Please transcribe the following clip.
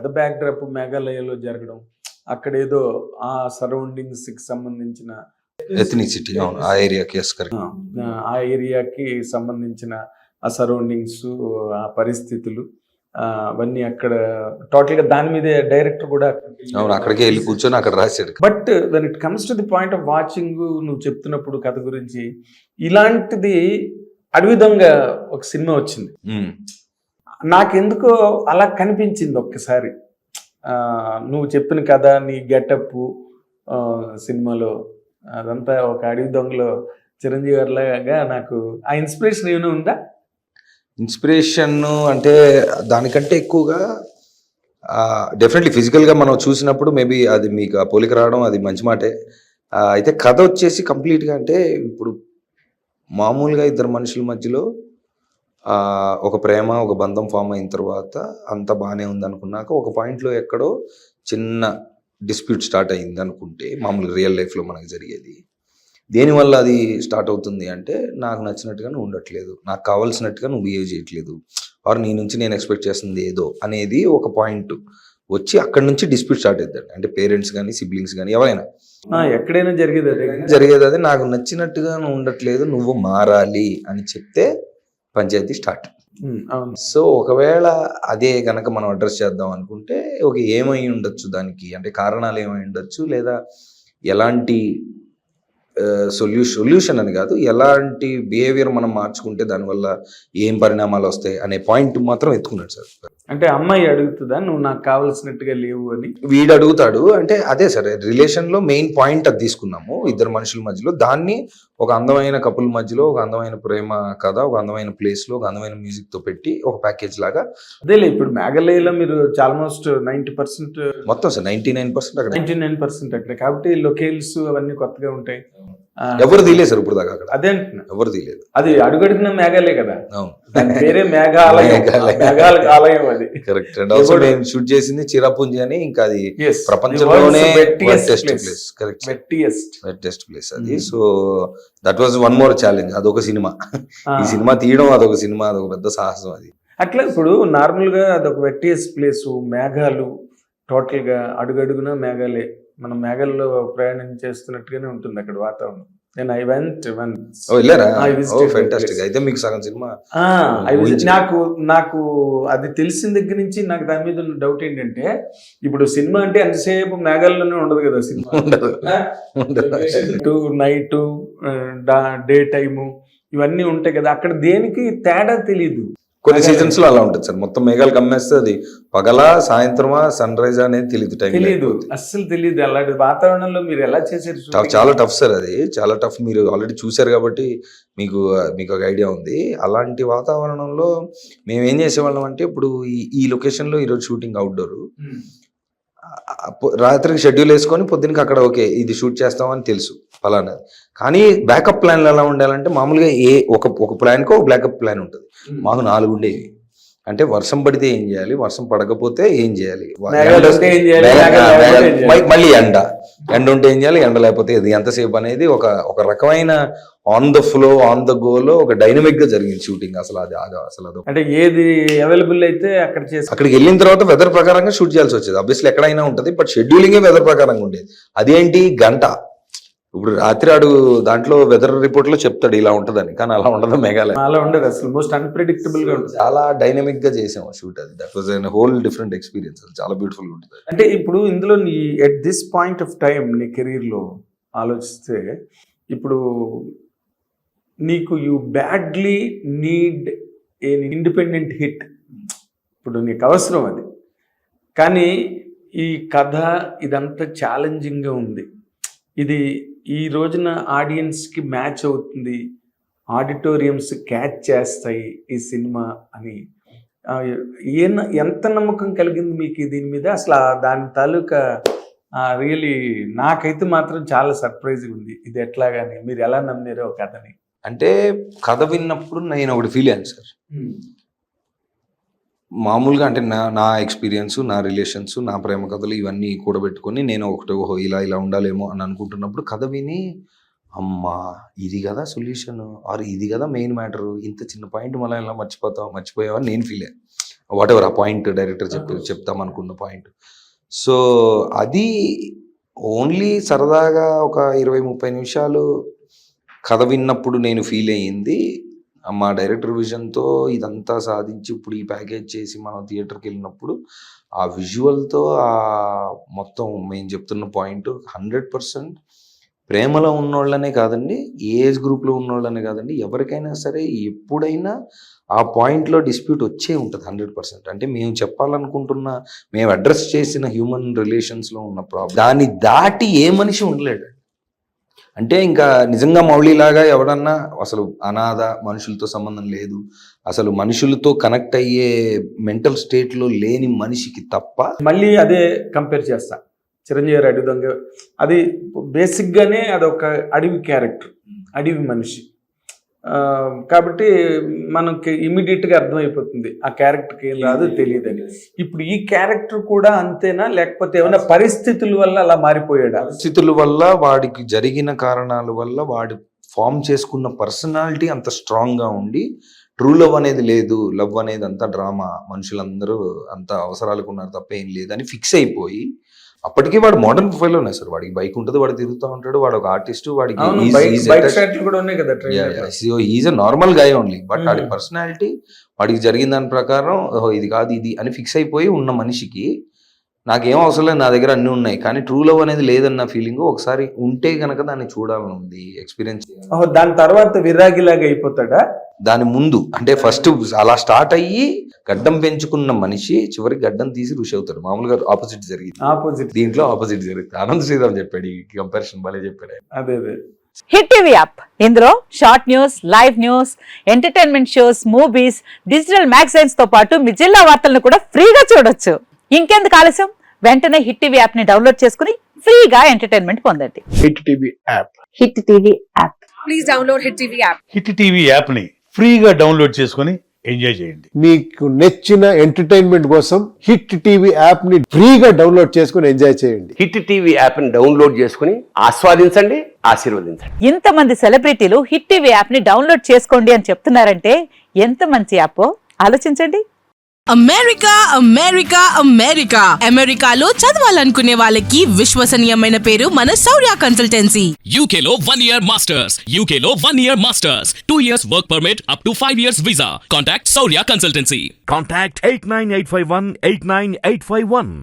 కథ బ్యాక్డ్రాప్ మేఘాలయలో జరగడం, అక్కడేదో ఆ సరౌండింగ్స్కి సంబంధించిన ఎథనిసిటీ ఆ ఏరియాకి ఆ ఏరియాకి సంబంధించిన ఆ సరౌండింగ్స్, ఆ పరిస్థితులు అవన్నీ అక్కడ టోటల్గా దాని మీదే డైరెక్టర్ కూడా అక్కడికి వెళ్ళి కూర్చొని అక్కడ రాశాడు. But when it comes to the point of watching, నువ్వు చెప్తున్నప్పుడు కథ గురించి ఇలాంటిది అడవి దొంగ ఒక సినిమా వచ్చింది, నాకెందుకో అలా కనిపించింది ఒక్కసారి. నువ్వు చెప్పిన కథ, నీ గెటప్ సినిమాలో అదంతా ఒక అడవి దొంగలో చిరంజీవి గారిలాగా నాకు ఆ ఇన్స్పిరేషన్ ఏమైనా ఉందా? ఇన్స్పిరేషన్ అంటే దానికంటే ఎక్కువగా డెఫినెట్లీ ఫిజికల్గా మనం చూసినప్పుడు మేబీ అది మీకు ఆ పోలిక రావడం అది మంచి మాటే. అయితే కథ వచ్చేసి కంప్లీట్గా అంటే ఇప్పుడు మామూలుగా ఇద్దరు మనుషుల మధ్యలో ఒక ప్రేమ, ఒక బంధం ఫామ్ అయిన తర్వాత అంత బాగానే ఉంది అనుకున్నాక ఒక పాయింట్లో ఎక్కడో చిన్న డిస్ప్యూట్ స్టార్ట్ అయింది అనుకుంటే, మామూలుగా రియల్ లైఫ్లో మనకు జరిగేది, దేనివల్ల అది స్టార్ట్ అవుతుంది అంటే నాకు నచ్చినట్టుగా నువ్వు ఉండట్లేదు, నాకు కావాల్సినట్టుగా నువ్వు బిహేవ్ చేయట్లేదు, ఆర్ నీ నుంచి నేను ఎక్స్పెక్ట్ చేస్తుంది ఏదో అనేది ఒక పాయింట్ వచ్చి అక్కడి నుంచి డిస్ప్యూట్ స్టార్ట్ అవుతుంది. అంటే పేరెంట్స్ కానీ సిబ్లింగ్స్ కానీ ఎవరైనా ఎక్కడైనా జరిగేది అది. నాకు నచ్చినట్టుగా నువ్వు ఉండట్లేదు, నువ్వు మారాలి అని చెప్తే పంచాయతీ స్టార్ట్. సో ఒకవేళ అదే గనక మనం అడ్రస్ చేద్దాం అనుకుంటే ఏమై ఉండొచ్చు దానికి, అంటే కారణాలు ఏమై ఉండొచ్చు, లేదా ఎలాంటి సొల్యూషన్ అని కాదు, ఎలాంటి బిహేవియర్ మనం మార్చుకుంటే దానివల్ల ఏం పరిణామాలు వస్తాయి అనే పాయింట్ మాత్రం ఎత్తుకున్నాడు సార్. అంటే అమ్మాయి అడుగుతుందా నువ్వు నాకు కావాల్సినట్టుగా లేవు అని? వీడు అడుగుతాడు. అంటే అదే సార్ రిలేషన్లో మెయిన్ పాయింట్ అది తీసుకున్నాము ఇద్దరు మనుషుల మధ్యలో. దాన్ని ఒక అందమైన కపుల్ మధ్యలో ఒక అందమైన ప్రేమ కథ, ఒక అందమైన ప్లేస్లో ఒక అందమైన మ్యూజిక్తో పెట్టి ఒక ప్యాకేజ్ లాగా. అదేలే ఇప్పుడు మేఘాలయలో మీరు ఆల్మోస్ట్ 90% మొత్తం సార్ 99% అక్కడ 99% అక్కడ, కాబట్టి లొకేల్స్ అవన్నీ కొత్తగా ఉంటాయి. ఎవరు తీయలేదు సార్ ఇప్పుడు దాకా అక్కడ. అదే అంటున్నా, ఎవరు తీయలేదు. అది అడుగడుగున మేఘాలే కదా, వేరే మేఘాలయం, మేఘాల ఆలయం అది. కరెక్ట్. అండ్ ఆల్సో నేను షూట్ చేసింది చిరాపుంజి అని, ఇంకా అది ప్రపంచంలోనే వెట్టెస్ట్ ప్లేస్ అది. So that was one more challenge. అదొక సినిమా, ఈ సినిమా తీయడం అదొక సినిమా, అదొక పెద్ద సాహసం అది. అట్లా ఇప్పుడు నార్మల్ గా అదొక వెట్టెస్ట్ ప్లేస్, మేఘాలు టోటల్ గా అడుగడుగున మేఘాలే, మనం మేఘాల్లో ప్రయాణం చేస్తున్నట్టుగానే ఉంటుంది అక్కడ వాతావరణం. నేను ఐ వెంట్ వన్స్. అయితే మీకు సగం సినిమా నాకు అది తెలిసిన దగ్గర నుంచి నాకు దాని మీద డౌట్ ఏంటంటే, ఇప్పుడు సినిమా అంటే అంతసేపు మేఘాల్లోనే ఉండదు కదా, సినిమా నైట్ డే టైము ఇవన్నీ ఉంటాయి కదా, అక్కడ దేనికి తేడా తెలీదు. కొన్ని సీజన్స్ లో అలా ఉంటుంది సార్, మొత్తం మేఘాలు కమ్మేస్తే అది పగలా సాయంత్రమా సన్ రైజ్ అనేది తెలియదు, అస్సలు తెలియదు. అలాంటి వాతావరణంలో మీరు ఎలా చేశారు? చాలా టఫ్ సార్, అది చాలా టఫ్. మీరు ఆల్రెడీ చూసారు కాబట్టి మీకు ఒక ఐడియా ఉంది. అలాంటి వాతావరణంలో మేము ఏం చేసేవాళ్ళం అంటే, ఇప్పుడు ఈ లొకేషన్ లో ఈరోజు షూటింగ్ అవుట్డోర్, రాత్రికి షెడ్యూల్ వేసుకొని పొద్దునకి అక్కడ ఇది షూట్ చేస్తామని తెలుసు ఫలానా. కానీ బ్యాకప్ ప్లాన్లు ఎలా ఉండాలంటే, మామూలుగా ఒక ప్లాన్కో ఒక బ్యాకప్ ప్లాన్ ఉంటుంది. మాకు 4 ఉండేవి. అంటే వర్షం పడితే ఏం చేయాలి, వర్షం పడకపోతే ఏం చేయాలి, మళ్ళీ ఎండ ఉంటే ఏం చేయాలి, ఎండ లేకపోతే ఇది, ఎంతసేపు అనేది ఒక రకమైన on the flow on the గోలో ఒక డైనమిక్ గా జరిగింది షూటింగ్. అసలు అంటే ఏది అవైలబుల్ అయితే అక్కడికి వెళ్ళిన తర్వాత వెదర్ ప్రకారంగా షూట్ చేయాల్సి వచ్చేది. ఆబ్వియస్లీ ఎక్కడైనా ఉంటుంది, బట్ షెడ్యూలింగే వెదర్ ప్రకారంగా ఉండేది. అదేంటి గంట, ఇప్పుడు రాత్రి ఆడు దాంట్లో వెదర్ రిపోర్ట్ లో చెప్తాడు ఇలా ఉంటదని, కానీ అలా ఉండదు. మేఘాలయ అలా ఉండదు, అసలు మోస్ట్ అన్ప్రెడిక్టబుల్ గా ఉంటుంది. చాలా డైనమిక్ గా చేసాం షూట్ అది. That was a whole different experience. చాలా బ్యూటిఫుల్ గా ఉంటుంది. అంటే ఇప్పుడు ఇందులో నీ at this point of time నీ కెరీర్ లో ఆలోచిస్తే, ఇప్పుడు నీకు you badly need a independent hit, ఇప్పుడు నీకు అవసరం అది, కానీ ఈ కథ ఇదంతా ఛాలెంజింగ్గా ఉంది, ఇది ఈ రోజున ఆడియన్స్కి మ్యాచ్ అవుతుంది, ఆడిటోరియంస్ క్యాచ్ చేస్తాయి ఈ సినిమా అని ఎంత నమ్మకం కలిగింది మీకు దీని మీద? అసలు దాని తాలూకా రియలీ నాకైతే మాత్రం చాలా సర్ప్రైజ్గా ఉంది. ఇది ఎట్లాగాని మీరు ఎలా నమ్మారో కథని? అంటే కథ విన్నప్పుడు నేను ఒకటి ఫీల్ అయ్యాను సార్. మామూలుగా అంటే నా ఎక్స్పీరియన్స్, నా రిలేషన్స్, నా ప్రేమ కథలు ఇవన్నీ కూడబెట్టుకొని నేను ఇలా ఉండాలేమో అని అనుకుంటున్నప్పుడు కథ విని, అమ్మా ఇది కదా సొల్యూషన్, ఆర్ ఇది కదా మెయిన్ మ్యాటరు, ఇంత చిన్న పాయింట్ మళ్ళీ ఇలా మర్చిపోయావని నేను ఫీల్ అయ్యాను. వాట్ ఎవర్ ఆ పాయింట్ డైరెక్టర్ చెప్తాం అనుకున్న పాయింట్. సో అది ఓన్లీ సరదాగా ఒక 20-30 నిమిషాలు కథ విన్నప్పుడు నేను ఫీల్ అయ్యింది. మా డైరెక్టర్ విజన్తో ఇదంతా సాధించి ఇప్పుడు ఈ ప్యాకేజ్ చేసి మనం థియేటర్కి వెళ్ళినప్పుడు ఆ విజువల్తో ఆ మొత్తం మేము చెప్తున్న పాయింట్ 100% ప్రేమలో ఉన్నోళ్ళనే కాదండి, ఏజ్ గ్రూప్లో ఉన్నోళ్ళనే కాదండి, ఎవరికైనా సరే ఎప్పుడైనా ఆ పాయింట్లో డిస్ప్యూట్ వచ్చే ఉంటుంది 100%. అంటే మేము చెప్పాలనుకుంటున్న, మేము అడ్రస్ చేసిన హ్యూమన్ రిలేషన్స్లో ఉన్న ప్రాబ్లం దాన్ని దాటి ఏ మనిషి ఉండలేడు. అంటే ఇంకా నిజంగా మౌళిలాగా ఎవడన్నా అసలు అనాథ, మనుషులతో సంబంధం లేదు, అసలు మనుషులతో కనెక్ట్ అయ్యే మెంటల్ స్టేట్లో లేని మనిషికి తప్ప. మళ్ళీ అదే కంపేర్ చేస్తా, చిరంజీవి గారు అడవి దొంగ, అది బేసిక్గానే అదొక అడవి క్యారెక్టర్, అడవి మనిషి కాబట్టి మనకి ఇమీడియట్గా అర్థమైపోతుంది ఆ క్యారెక్టర్కి ఏం రాదు తెలియదని. ఇప్పుడు ఈ క్యారెక్టర్ కూడా అంతేనా, లేకపోతే ఏమైనా పరిస్థితుల వల్ల అలా మారిపోయాడా? పరిస్థితుల వల్ల, వాడికి జరిగిన కారణాల వల్ల వాడి ఫామ్ చేసుకున్న పర్సనాలిటీ అంత స్ట్రాంగ్గా ఉండి, ట్రూ లవ్ అనేది లేదు, లవ్ అనేది అంతా డ్రామా, మనుషులందరూ అంత అవసరాలకు ఉన్నారు తప్ప ఏం లేదని ఫిక్స్ అయిపోయి, అప్పటికే వాడు మోడర్న్ ప్రొఫైల్ ఉన్నాయి సార్, వాడికి బైక్ ఉంటుంది, వాడు తిరుగుతూ ఉంటాడు, వాడు ఒక ఆర్టిస్ట్, వాడికి is a normal guy only. But వాడి పర్సనాలిటీ, వాడికి జరిగిన దాని ప్రకారం ఇది కాదు ఇది అని ఫిక్స్ అయిపోయి ఉన్న మనిషికి నాకేం అవసరం లేదు, నా దగ్గర అన్నీ ఉన్నాయి, కానీ ట్రూ లవ్ అనేది లేదన్న ఫీలింగ్ ఒకసారి ఉంటే గనక దాన్ని చూడాలని ఉంది, ఎక్స్పీరియన్స్. దాని తర్వాత విరాగిలాగా అయిపోతాడా? దాని ముందు అంటే ఫస్ట్ అలా స్టార్ట్ అయ్యి గడ్డం పెంచుకున్న మనిషి చివరికి గడ్డం తీసి ఋషి అవుతాడు. మామూలుగా ఆపోజిట్ జరిగింది, దీంట్లో ఆపోజిట్ జరుగుతుంది. ఆనంద్ శ్రీరామ్ చెప్పాడు ఈ కంపారిజన్, భలే చెప్పాడు. అదే హిట్ టీవీ యాప్, ఇందులో short news, live news, entertainment shows, movies, digital magazines తో పాటు మీ జిల్లా వార్తలను కూడా ఫ్రీగా చూడొచ్చు. ఇంకెందుకు ఆలస్యం, వెంటనే హిట్ టీవీ యాప్ ని డౌన్లోడ్ చేసుకుని ఫ్రీగా ఎంటర్టైన్మెంట్ పొందండి. Hit TV app, hit TV app, please download hit TV app. Hit TV app ని ఫ్రీగా డౌన్లోడ్ చేసుకొని ఎంజాయ్ చేయండి. మీకు నచ్చిన ఎంటర్టైన్మెంట్ కోసం హిట్ టీవీ యాప్ ని ఫ్రీగా డౌన్లోడ్ చేసుకొని ఎంజాయ్ చేయండి. హిట్ టీవీ యాప్ ని డౌన్లోడ్ చేసుకుని ఆస్వాదించండి, ఆశీర్వదించండి. ఇంతమంది సెలబ్రిటీలు హిట్ టీవీ యాప్ ని డౌన్లోడ్ చేసుకోండి అని చెప్తున్నారంటే ఎంత మంచి యాప్ ఆలోచించండి. అమెరికా అమెరికా అమెరికా అమెరికాలో చదవాలనుకునే వాళ్ళకి విశ్వసనీయమైన పేరు మన శౌర్య కన్సల్టెన్సీ. UK లో 1 year masters, UK లో 1 year masters, 2 years work permit up to 5 years visa. Contact Saurya Consultancy. Contact 89851 89851.